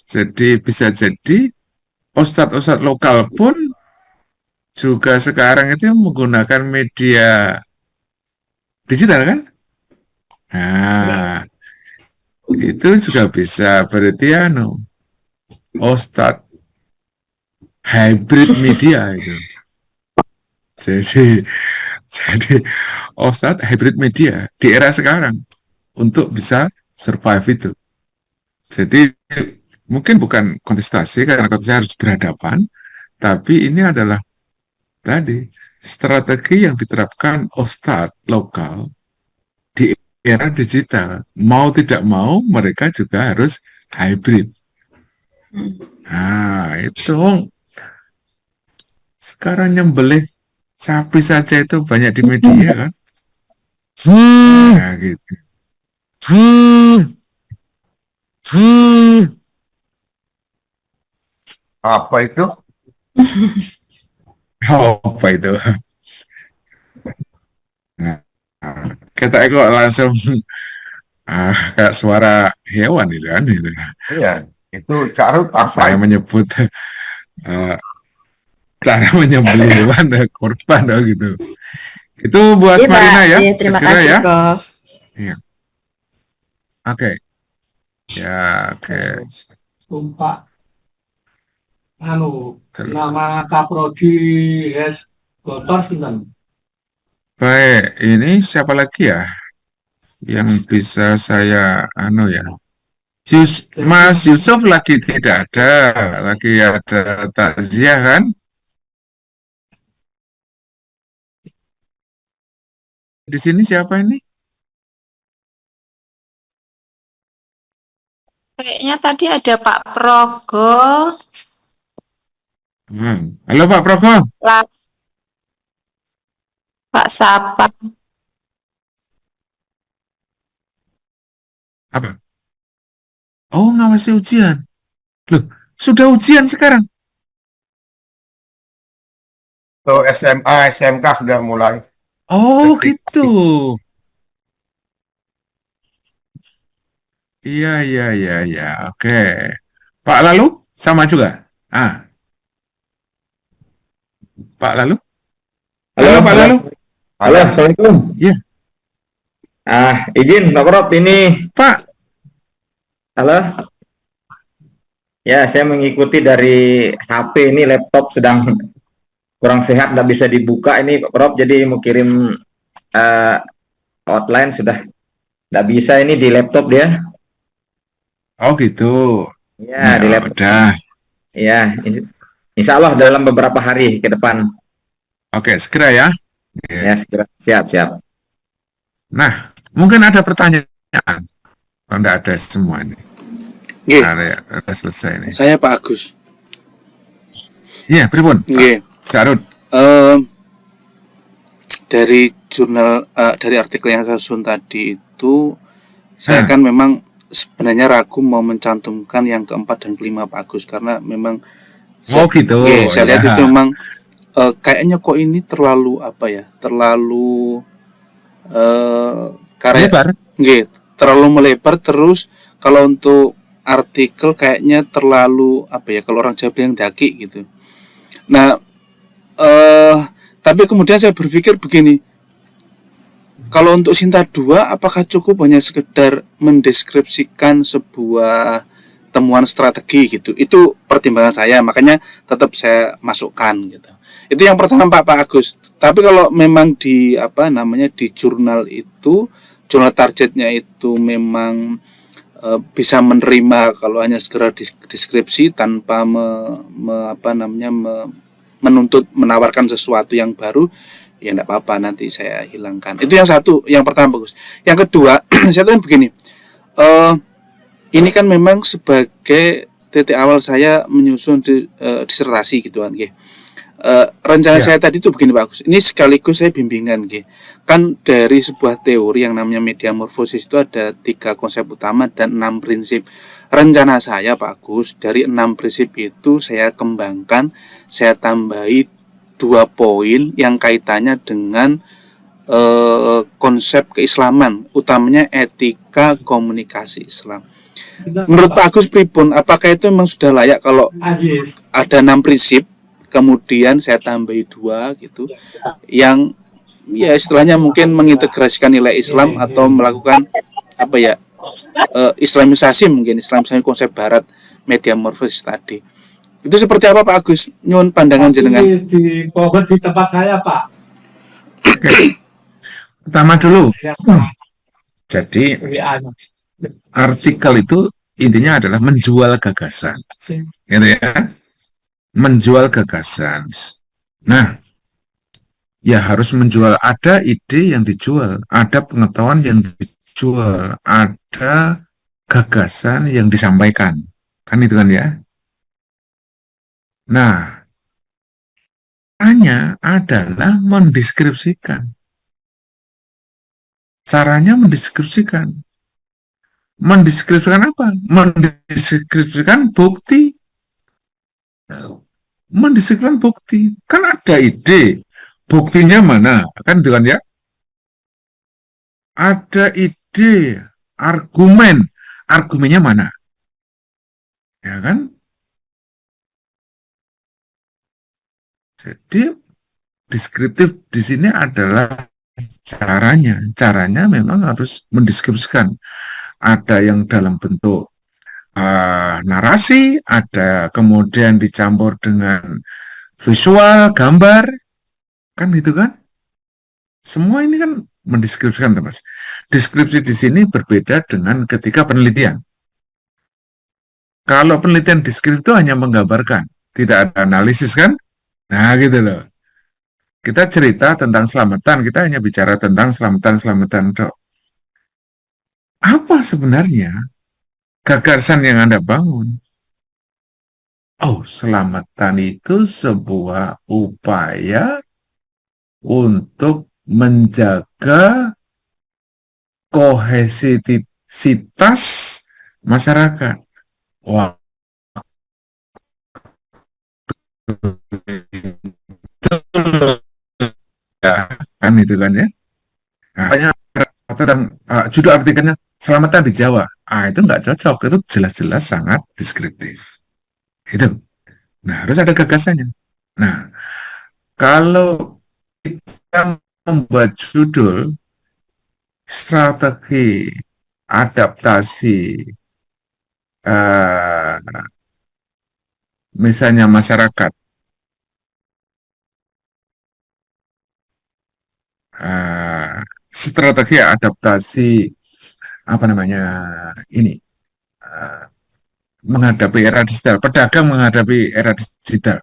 jadi bisa jadi ustadz-ustadz lokal pun juga sekarang itu menggunakan media digital kan, Nggih. nah itu juga bisa berarti ustadz hybrid media itu, jadi jadi ustadz hybrid media di era sekarang untuk bisa survive itu. Jadi mungkin bukan kontestasi karena kontestasi harus berhadapan, tapi ini adalah tadi strategi yang diterapkan ustadz lokal di era digital. Mau tidak mau mereka juga harus hybrid. Nah itu sekarang nyembelih sapi saja itu banyak di media kan. Nah gitu. Apa itu? Apa itu? Nah, kita kok langsung kayak suara hewan itu kan itu. Iya, itu carut apa Saya itu? menyebut uh, cara menyembelih hewan korban gitu. Itu Bu Iya, Pak. Asmarina ya, Iya, terima segera kasih, ya. Prof. Iya. Oke. Ya, oke. Tumpak nama Kaprodi Hes Gotor sinten? Baik, ini siapa lagi ya yang bisa saya ya. Mas Yusuf lagi tidak ada, lagi ada takziah kan? Di sini siapa ini? Kayaknya tadi ada Pak Progo, Halo Pak Progo. lah Pak Sapa. Apa? Oh, ngawasi ujian. Loh, sudah ujian sekarang? So SMA, SMK sudah mulai. Oh, gitu. Iya, iya, iya, iya. Oke. Pak Lalu sama juga? Ah, Pak Lalu? Halo, Halo Pak halo, Lalu? halo, Assalamualaikum. Iya, Izin Pak Prop, ini, Pak. halo, ya saya mengikuti dari HP ini, laptop sedang kurang sehat, nggak bisa dibuka ini Pak Prop, jadi mau kirim eh, outline sudah nggak bisa ini di laptop dia. Oh, gitu. Ya, Ya di laptop. udah. Ya, insya Allah dalam beberapa hari ke depan. Oke, segera ya. Ya, segera. Siap, siap. Nah, mungkin ada pertanyaan. Kalau nggak ada semua ini. Nggih, Ada selesai ini. saya Pak Agus. Iya, pripun? Nggih. Cak Rud. Dari jurnal dari artikel yang saya susun tadi itu saya Hmm. kan memang sebenarnya ragu mau mencantumkan yang keempat dan kelima Pak Agus karena memang Oh, gitu. nggih, saya lihat Ya. itu memang kayaknya kok ini terlalu apa ya? Terlalu karya Lebar. nggih, terlalu melebar terus kalau untuk artikel kayaknya terlalu apa ya? Kalau orang Jawa bilang daki gitu. Nah, tapi kemudian saya berpikir begini, kalau untuk Sinta 2, apakah cukup hanya sekedar mendeskripsikan sebuah temuan strategi gitu? Itu pertimbangan saya, makanya tetap saya masukkan gitu. Itu yang pertama Pak Agus. Tapi kalau memang di apa namanya di jurnal itu, jurnal targetnya itu memang bisa menerima kalau hanya segera deskripsi tanpa menuntut menawarkan sesuatu yang baru, ya enggak apa-apa, nanti saya hilangkan. Itu yang satu, yang pertama bagus. Yang kedua, saya kan begini, ini kan memang sebagai titik awal saya menyusun disertasi gitu kan, rencana Ya. saya tadi itu begini Pak Agus. Ini sekaligus saya bimbingan, kan dari sebuah teori yang namanya mediamorfosis itu ada 3 konsep utama dan 6 prinsip. Rencana saya Pak Agus, dari 6 prinsip itu saya kembangkan, saya tambahi 2 poin yang kaitannya dengan konsep keislaman, utamanya etika komunikasi Islam. Menurut Pak Agus pripun, apakah itu memang sudah layak kalau Aziz. ada 6 prinsip, kemudian saya tambahi 2 gitu, yang ya istilahnya mungkin mengintegrasikan nilai Islam atau melakukan apa ya, islamisasi, mungkin islamisasi konsep barat mediamorfosis tadi. Itu seperti apa Pak Agus? Nyuwun pandangan jenengan. Di Bogor di tempat saya, Pak. Pertama dulu. Ya, Jadi, WA-nya. artikel itu intinya adalah menjual gagasan. Gitu ya. Menjual gagasan. Nah, ya harus menjual. Ada ide yang dijual, ada pengetahuan yang dijual, ada gagasan yang disampaikan. Kan itu kan ya. Nah, caranya adalah mendeskripsikan. Caranya mendeskripsikan. Mendeskripsikan apa? Mendeskripsikan bukti. Mendeskripsikan bukti. Kan ada ide. Buktinya mana? Kan itu kan ya. Ada ide, argumen. Argumennya mana? Ya kan? Jadi deskriptif di sini adalah caranya. Caranya memang harus mendeskripsikan. Ada yang dalam bentuk narasi, ada kemudian dicampur dengan visual, gambar, kan gitu kan? Semua ini kan mendeskripsikan, Mas. Deskripsi di sini berbeda dengan ketika penelitian. Kalau penelitian deskripsi itu hanya menggambarkan, tidak ada analisis kan? Nah, gitu loh. Kita cerita tentang selamatan, kita hanya bicara tentang selamatan. Apa sebenarnya gagasan yang Anda bangun. Oh, selamatan itu sebuah upaya untuk menjaga kohesivitas masyarakat. Wah, ya, kan itu kan ya. Nah, banyak tentang judul artikelnya selamatan di Jawa. Itu nggak cocok, itu jelas-jelas sangat deskriptif. Itu. Nah, harus ada gagasannya. Nah, kalau kita membuat judul strategi adaptasi misalnya masyarakat strategi adaptasi apa namanya ini menghadapi era digital, pedagang menghadapi era digital,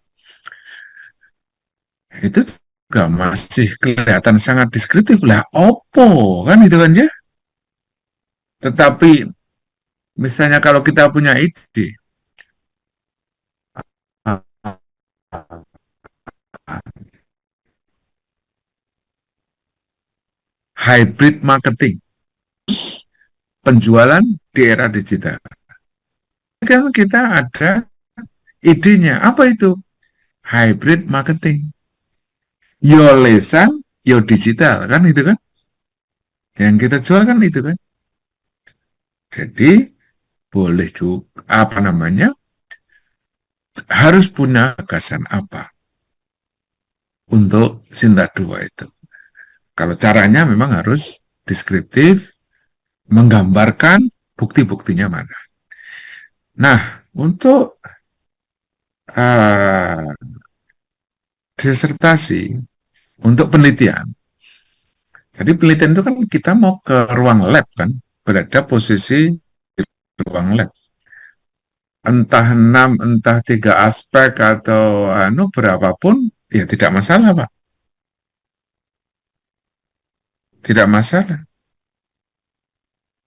itu juga masih kelihatan sangat deskriptif lah. Oppo kan itu kan ya. Tetapi misalnya kalau kita punya ide hybrid marketing, penjualan di era digital, kan kita ada idenya. Apa itu? Hybrid marketing. Yo lesan, yo digital, kan itu kan? Yang kita jual kan itu kan? Jadi boleh juga apa namanya? Harus punya gagasan apa untuk Sinta 2 itu. Kalau caranya memang harus deskriptif, menggambarkan bukti-buktinya mana. Nah, untuk disertasi, untuk penelitian, jadi penelitian itu kan kita mau ke ruang lab kan, berada posisi di ruang lab. Entah 6, entah 3 aspek atau berapapun, ya tidak masalah Pak. Tidak masalah.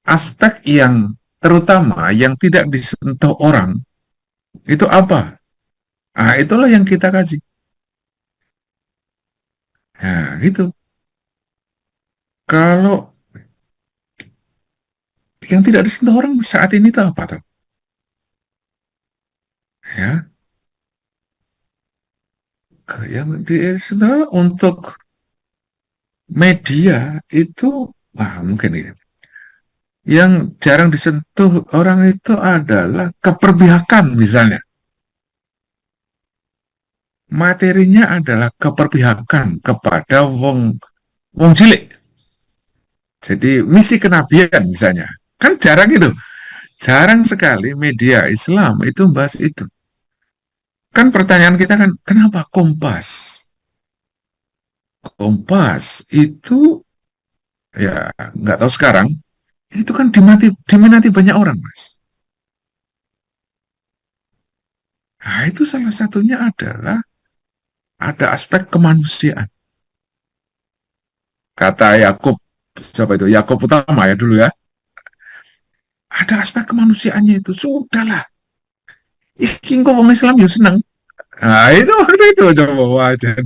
Aspek yang terutama yang tidak disentuh orang, itu apa? Itulah yang kita kaji. Nah, gitu. Kalau yang tidak disentuh orang saat ini itu apa tuh? Ya, yang disentuh untuk media itu, mungkin ini. Yang jarang disentuh orang itu adalah keperpihakan misalnya. Materinya adalah keperpihakan kepada wong cilik. Jadi misi kenabian misalnya. Kan jarang itu. Jarang sekali media Islam itu membahas itu. Kan pertanyaan kita kan, kenapa Kompas? Kompas itu, ya nggak tahu sekarang, itu kan diminati banyak orang, Mas. Nah, itu salah satunya adalah ada aspek kemanusiaan. Kata Yakub, siapa itu? Yakub Utama ya dulu ya. Ada aspek kemanusiaannya itu, sudahlah. Iki kok orang Islam ya seneng. Nah, itu waktu itu coba wajar.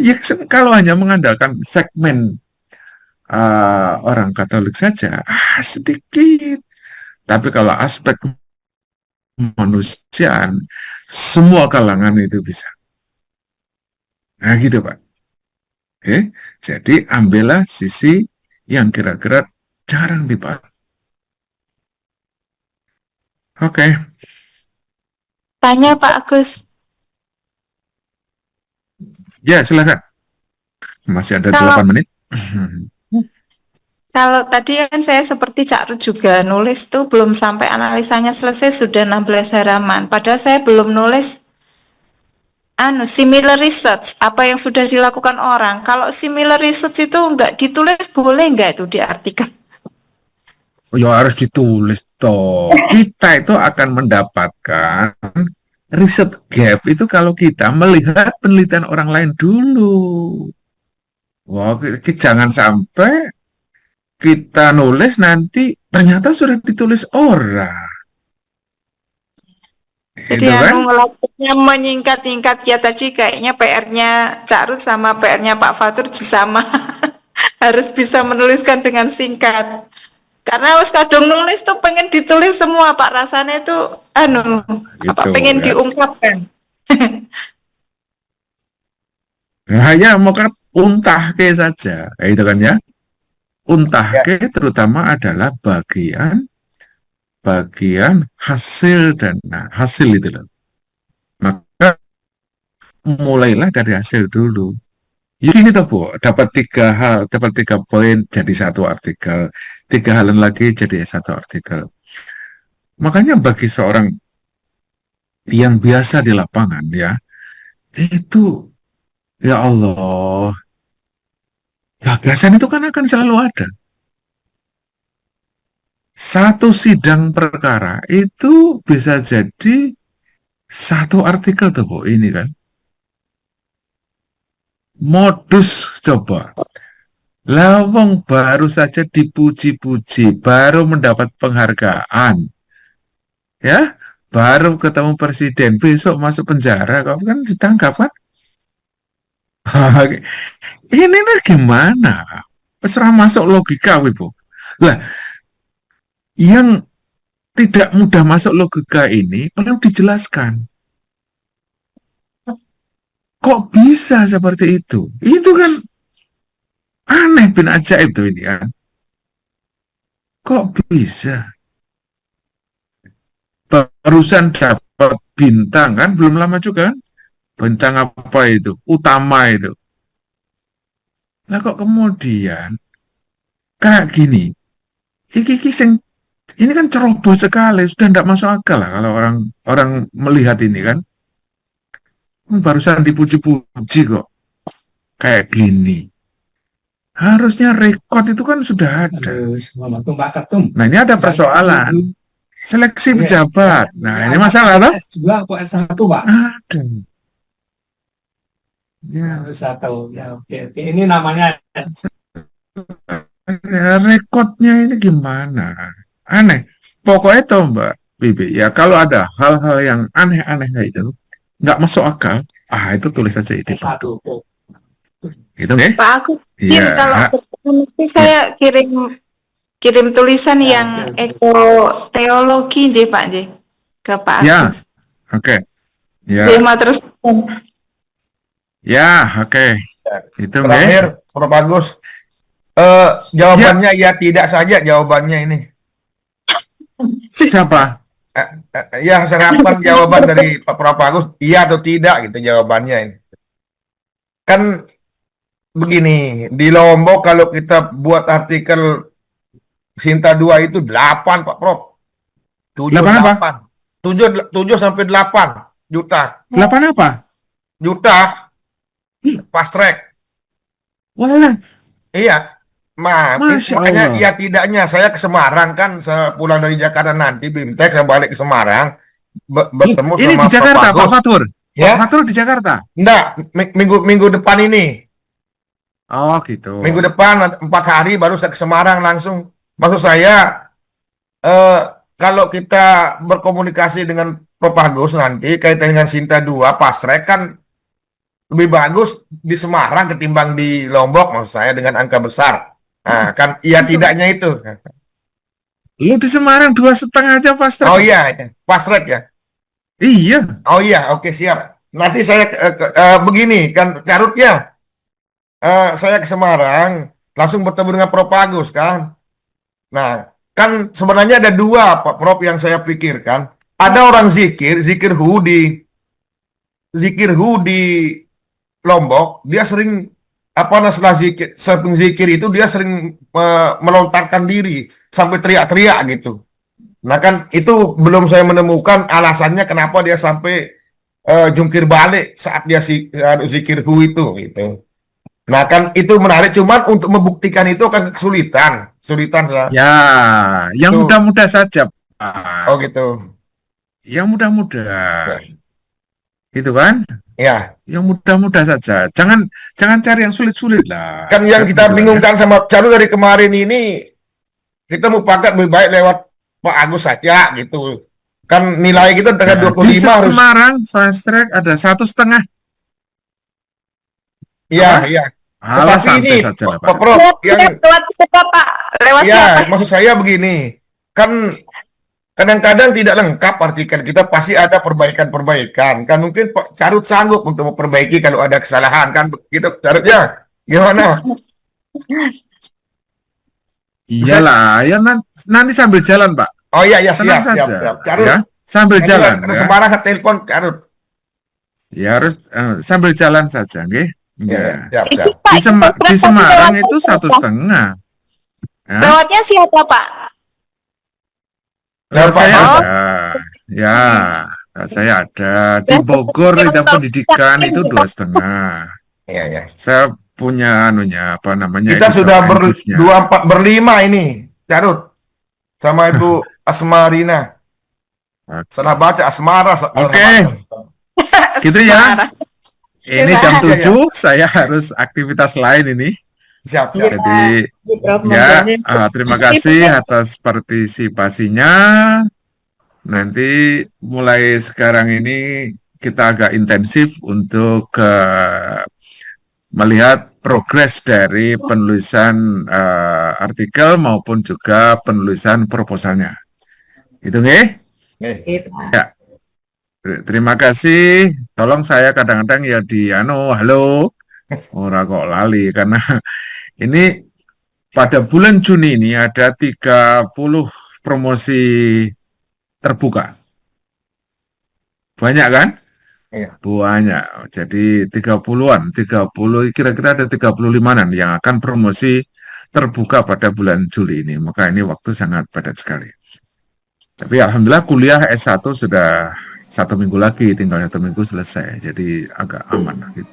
Ya kalau hanya mengandalkan segmen orang Katolik saja, sedikit. Tapi kalau aspek kemanusiaan, semua kalangan itu bisa. Nah gitu Pak. Jadi ambillah sisi yang kira-kira jarang dibahas. Oke. Tanya Pak Agus. Ya silakan. Masih ada Kalau- 8 menit. Kalau tadi kan saya seperti Cak Rut juga nulis tuh belum sampai analisanya selesai sudah 16 halaman. Padahal saya belum nulis similar research apa yang sudah dilakukan orang. Kalau similar research itu enggak ditulis boleh enggak itu di artikel? Oh, ya harus ditulis toh. Kita itu akan mendapatkan riset gap itu kalau kita melihat penelitian orang lain dulu. Wah, jangan sampai kita nulis nanti ternyata sudah ditulis orang. Jadi Itu kan? ngelakuinnya menyingkat-nyingkat ya tadi kayaknya PR-nya Cak Ruth sama PR-nya Pak Fatur sama. Harus bisa menuliskan dengan singkat. Karena wis kadung nulis tuh pengen ditulis semua Pak, rasanya itu Gitu pengen kan. diungkapkan. Hanya mau kan untahke saja, itu kan ya. Untahke terutama adalah bagian hasil dan hasil itu loh. Maka mulailah dari hasil dulu. Ya gini toh Bu, dapat 3 poin jadi 1 artikel, 3 halaman lagi jadi 1 artikel. Makanya bagi seorang yang biasa di lapangan ya, itu ya Allah, gagasan itu kan akan selalu ada. Satu sidang perkara itu bisa jadi 1 artikel tuh Bu, ini kan. Modus coba. Lawang baru saja dipuji-puji, baru mendapat penghargaan. Ya, baru ketemu presiden, besok masuk penjara, kau kan ditangkap kan? Ini nih gimana? Serah masuk logika, Ibu. Lah, yang tidak mudah masuk logika ini perlu dijelaskan. Kok bisa seperti itu? Itu kan aneh bin ajaib tuh ini kan. Kok bisa? Barusan dapat bintang kan, belum lama juga kan? Bintang apa itu? Utama itu. Nah kok kemudian kayak gini? Ini kan ceroboh sekali, sudah tidak masuk akal lah kalau orang melihat ini kan. Barusan dipuji-puji kok kayak gini. Harusnya rekod itu kan sudah ada. Nah ini ada persoalan seleksi pejabat. Nah ini masalah loh. S2 atau S1 Pak? Ada. Ya. S1 ya, oke. Ini namanya Ya, rekodnya ini gimana? Aneh. Pokoknya tuh Mbak Bibi, ya kalau ada hal-hal yang aneh-aneh kayak itu, nggak masuk akal, itu tulis saja itu. S1. Gitu ya? Pak, aku Iya. kalau ketemu nanti saya kirim tulisan yang teologi J Pak J ke Pak Ya. Agus. Oke. Ya. Dia mau terus. Ya, oke. Itu Terakhir, Prof. Agus, jawabannya ya tidak saja jawabannya ini. Siapa? Ya, serapan jawaban dari Pak Prof. Agus, iya atau tidak gitu jawabannya ini. Kan begini, di Lombok kalau kita buat artikel Sinta 2 itu 8 Pak Prof. 7 8 apa? 8. 7 sampai 8 juta. 8 apa? Juta. Fast track. Wah, Iya. Masya Makanya Allah. iya tidaknya saya ke Semarang kan sepulang dari Jakarta nanti BIMTEK saya balik ke Semarang bertemu ini sama di Jakarta, Prof. Pak Agus. Fatur. Ya? Pak Fatur di Jakarta. Enggak, minggu depan ini. Oh, gitu. Minggu depan 4 hari baru saya ke Semarang langsung. Maksud saya kalau kita berkomunikasi dengan Prof. Agus nanti kaitan dengan Sinta 2 fast track kan lebih bagus di Semarang ketimbang di Lombok maksud saya dengan angka besar. Nah, kan iya tidaknya itu. Lu di Semarang 2,5 aja fast track. Oh iya, fast track ya. Iya. Oh iya, oke siap. Nanti saya begini kan carutnya. Saya ke Semarang langsung bertemu dengan Prof. Agus kan. Nah, kan sebenarnya ada 2 Pak Prof yang saya pikirkan. Ada orang zikir hu di Lombok, dia sering setelah zikir itu dia sering melontarkan diri sampai teriak-teriak gitu. Nah kan itu belum saya menemukan alasannya kenapa dia sampai jungkir balik saat dia zikir hu itu gitu. Nah kan itu menarik, cuman untuk membuktikan itu akan kesulitan saya. Ya, yang Tuh. mudah-mudah saja, Pak. Oh gitu. Yang mudah-mudah. Itu kan? Ya. Yang mudah-mudah saja. Jangan cari yang sulit-sulit lah. Kan yang kita Gitu bingungkan sama Caru dari kemarin ini kita mufakat lebih baik lewat Pak Agus saja gitu. Kan nilai kita dengan Nah, 25 di harus. Semarang fast track ada 1,5. Iya, Apa? iya. Alah, Tetapi ini santai saja lah, Pak Pak. Prof, yang Lewat siapa, Pak? Lewat ya siapa? maksud saya begini, kan kadang-kadang tidak lengkap artikel kita, pasti ada perbaikan-perbaikan. Kan mungkin Pak Carut sanggup untuk memperbaiki kalau ada kesalahan kan begitu Carut ya. Gimana? Iyalah, ya nanti sambil jalan, Pak. Oh iya ya, Tenang siap, siap, saja. siap. Carut. Ya, sambil Nanti jalan. ada Ya. Semarang telepon Carut. Ya harus sambil jalan saja, nggih. Ya, Ya. siap, siap. Pak, Di Semarang lewat itu siapa? 1,5. Ya. Lewatnya siapa, Pak? Lewat Pak Saya Mas. ada, ya, saya ada di Bogor itu pendidikan itu 2,5. Iya, ya. Saya punya apa namanya? Kita editor sudah Enjusnya. berlima ini, Carut. Sama Ibu Asmarina. Salah baca Asmara. Oke. Gitu ya. Marah. Ini Iya, jam iya. 7, saya harus aktivitas lain ini. Siap, siap. Jadi Prof. ya, Monggo. terima kasih atas partisipasinya. Nanti mulai sekarang ini kita agak intensif untuk melihat progres dari penulisan artikel maupun juga penulisan proposalnya. Itu nggih? Gitu. Ya. Terima kasih. Tolong saya kadang-kadang ya halo. Ora kok lali karena ini pada bulan Juni ini ada 30 promosi terbuka. Banyak kan? Iya. Banyak. Jadi 30-an, 30 kira-kira ada 35-an yang akan promosi terbuka pada bulan Juli ini. Maka ini waktu sangat padat sekali. Tapi alhamdulillah kuliah S1 sudah 1 minggu lagi, tinggal 1 minggu selesai. Jadi agak aman gitu.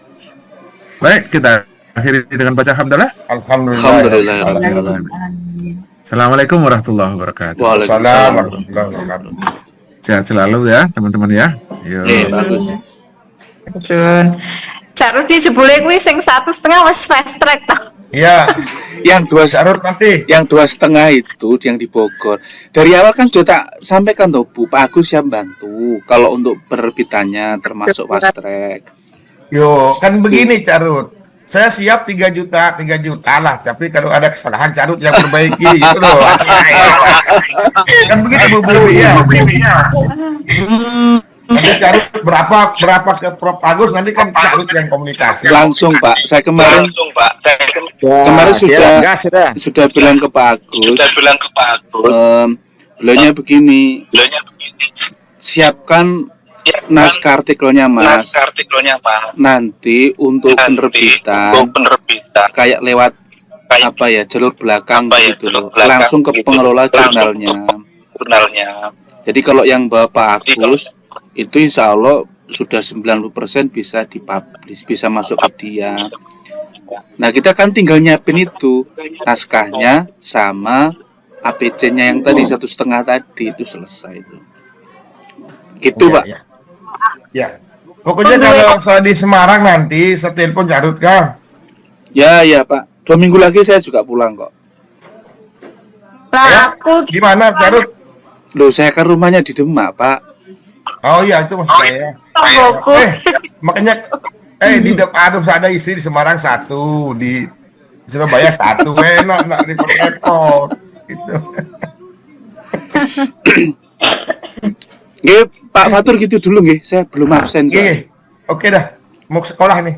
Baik, kita akhiri dengan baca hamdalah. Alhamdulillah. Amin. Assalamualaikum warahmatullahi wabarakatuh. Waalaikumsalam warahmatullahi wabarakatuh. Sehat selalu ya teman-teman ya. Yo. Bagus. Jun. Carut di jebule kuwi sing 1,5 wis fast track toh. Iya, Yang dua Carut nanti. yang 2,5 itu yang di Bogor. Dari awal kan sudah tak sampaikan tuh Bu, Pak Agus siap bantu kalau untuk penerbitannya termasuk fast track. Yo, kan begini Carut. Saya siap 3 juta lah. Tapi kalau ada kesalahan Carut yang perbaiki gitu loh. Kan begitu Bu Bibi ya. Nanti Carut berapa ke Prof Agus, nanti kan Carut yang komunikasi. Langsung Pak, saya kemarin sudah bilang ke Pak Agus. Beliaunya begini, siapkan naskah artikelnya Mas. Nanti untuk penerbitan kayak lewat apa ya, jalur belakang gitu loh. Langsung ke pengelola jurnalnya. Jadi kalau yang Bapak Agus itu insya Allah sudah 90% bisa dipublish, bisa masuk ke dia. Nah kita kan tinggal nyiapin itu naskahnya sama APC-nya yang tadi 1,5 tadi itu selesai itu. Gitu Pak. Ya. Pokoknya kalau saya di Semarang nanti saya telepon Carut kan. Ya Pak. 2 minggu lagi saya juga pulang kok. Lah aku Gimana Carut? Loh saya kan rumahnya di Demak Pak. Oh iya itu maksud saya. Togoku. Makanya aduh saya ada istri di Semarang 1, di Surabaya 1, enak repot gitu. Nggih, Pak Fatur gitu dulu nggih. Saya belum absen. Oke dah, mau ke sekolah nih.